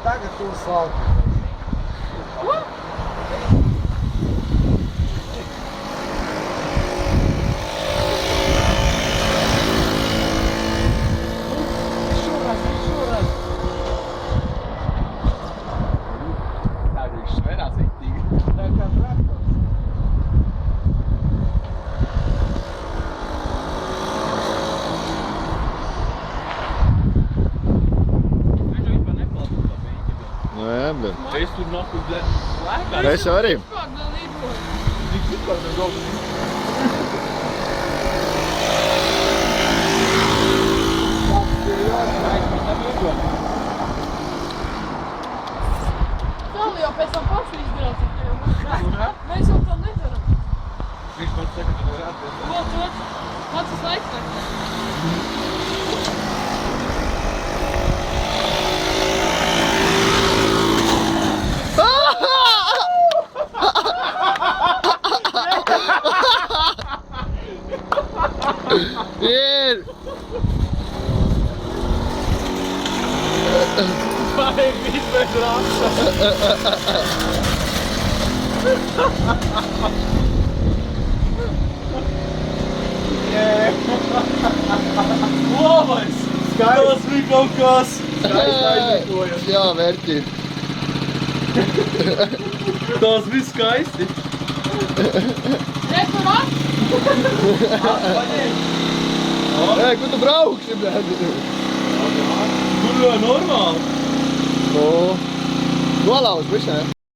tagad to salku. Tā viņš sverās riktīgi. Tā kā traktors. Viņš jau vispār neklāst uz tā beņķi. Nē, bet. Es tur naku slēgā. Es jau arī. Viņš vispār nezaudz. Tālu jau pēc tam pašu izdarāt. Mēs jau tā nedaram. Viņš man saka, ka varētu būt. Lūdzu, pats uz laiks. Ir! Vai vispār rāksa. Labais! Tas bija kaut kas! Jā, vērtī. Tas bija skaisti! Referāt? Ē, kur tu brauksi, bļēdi? Tur jau normāli! Nu, nolauz, viss, ne?